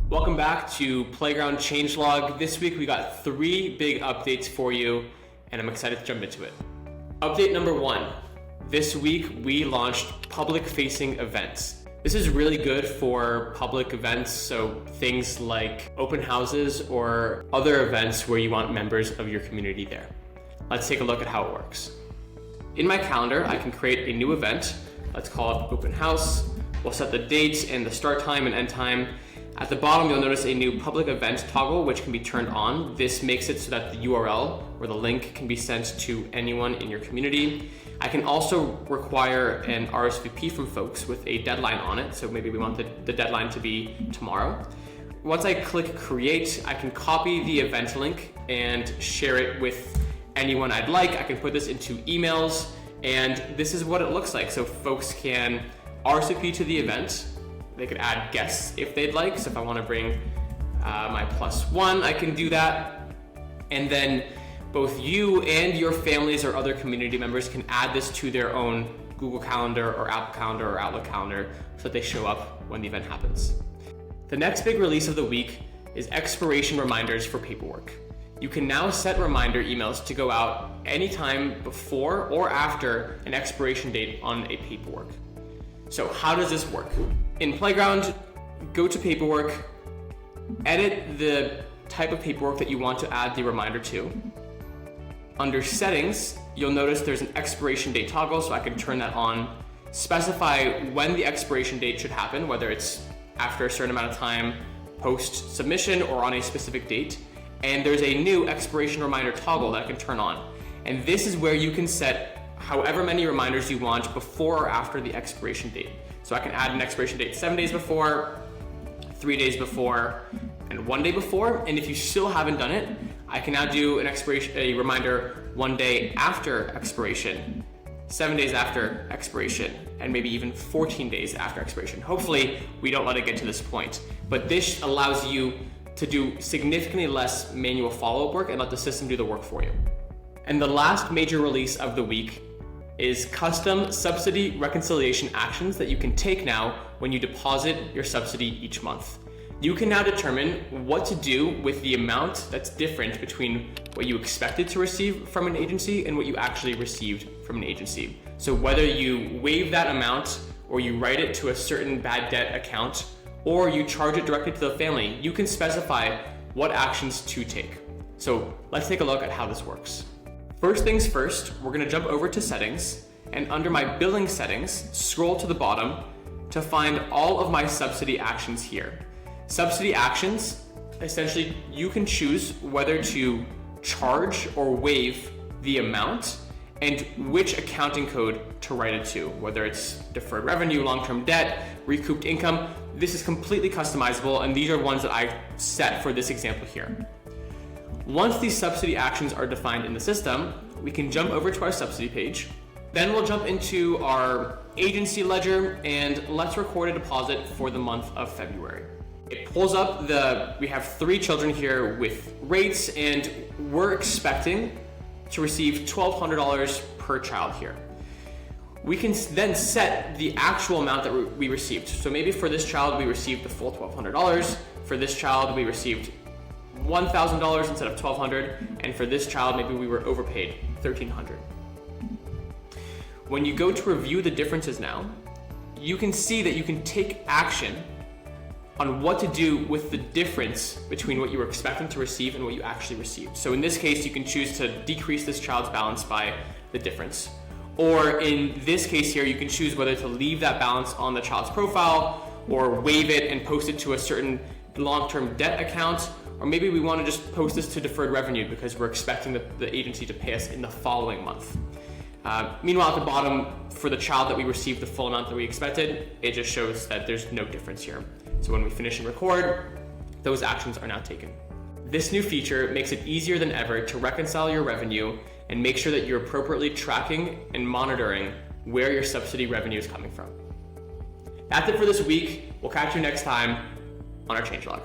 Welcome back to Playground Changelog. This week we got 3 big updates for you, and I'm excited to jump into it. Update number 1. This week we launched public-facing events. This is really good for public events, so things like open houses or other events where you want members of your community there. Let's take a look at how it works. In my calendar, I can create a new event. Let's call it open house. We'll set the date and the start time and end time. At the bottom, you'll notice a new public event toggle, which can be turned on. This makes it so that the URL or the link can be sent to anyone in your community. I can also require an RSVP from folks with a deadline on it. So maybe we want the deadline to be tomorrow. Once I click create, I can copy the event link and share it with anyone I'd like. I can put this into emails, and this is what it looks like. So folks can RSVP to the event. They could add guests if they'd like. So if I want to bring my +1, I can do that. And then both you and your families or other community members can add this to their own Google Calendar or Apple Calendar or Outlook Calendar so that they show up when the event happens. The next big release of the week is expiration reminders for paperwork. You can now set reminder emails to go out anytime before or after an expiration date on a paperwork. So how does this work? In Playground, go to paperwork, edit the type of paperwork that you want to add the reminder to. Under settings, you'll notice there's an expiration date toggle, so I can turn that on. Specify when the expiration date should happen, whether it's after a certain amount of time post submission or on a specific date. And there's a new expiration reminder toggle that I can turn on. And this is where you can set however many reminders you want before or after the expiration date. So I can add an expiration date 7 days before, 3 days before, and 1 day before. And if you still haven't done it, I can now do a reminder 1 day after expiration, 7 days after expiration, and maybe even 14 days after expiration. Hopefully we don't let it get to this point, but this allows you to do significantly less manual follow-up work and let the system do the work for you. And the last major release of the week is custom subsidy reconciliation actions that you can take now when you deposit your subsidy each month. You can now determine what to do with the amount that's different between what you expected to receive from an agency and what you actually received from an agency. So whether you waive that amount or you write it to a certain bad debt account or you charge it directly to the family, you can specify what actions to take. So let's take a look at how this works. First things first, we're gonna jump over to settings, and under my billing settings, scroll to the bottom to find all of my subsidy actions here. Subsidy actions, essentially you can choose whether to charge or waive the amount and which accounting code to write it to, whether it's deferred revenue, long-term debt, recouped income. This is completely customizable, and these are ones that I set for this example here. Once these subsidy actions are defined in the system, we can jump over to our subsidy page. Then we'll jump into our agency ledger and let's record a deposit for the month of February. It pulls up we have 3 children here with rates, and we're expecting to receive $1,200 per child here. We can then set the actual amount that we received. So maybe for this child, we received the full $1,200. For this child, we received $1,000 instead of $1,200, and for this child, maybe we were overpaid, $1,300. When you go to review the differences now, you can see that you can take action on what to do with the difference between what you were expecting to receive and what you actually received. So in this case, you can choose to decrease this child's balance by the difference. Or in this case here, you can choose whether to leave that balance on the child's profile or waive it and post it to a certain long-term debt account. Or maybe we want to just post this to deferred revenue because we're expecting the agency to pay us in the following month. Meanwhile, at the bottom, for the child that we received the full amount that we expected, it just shows that there's no difference here. So when we finish and record, those actions are now taken. This new feature makes it easier than ever to reconcile your revenue and make sure that you're appropriately tracking and monitoring where your subsidy revenue is coming from. That's it for this week. We'll catch you next time on our changelog.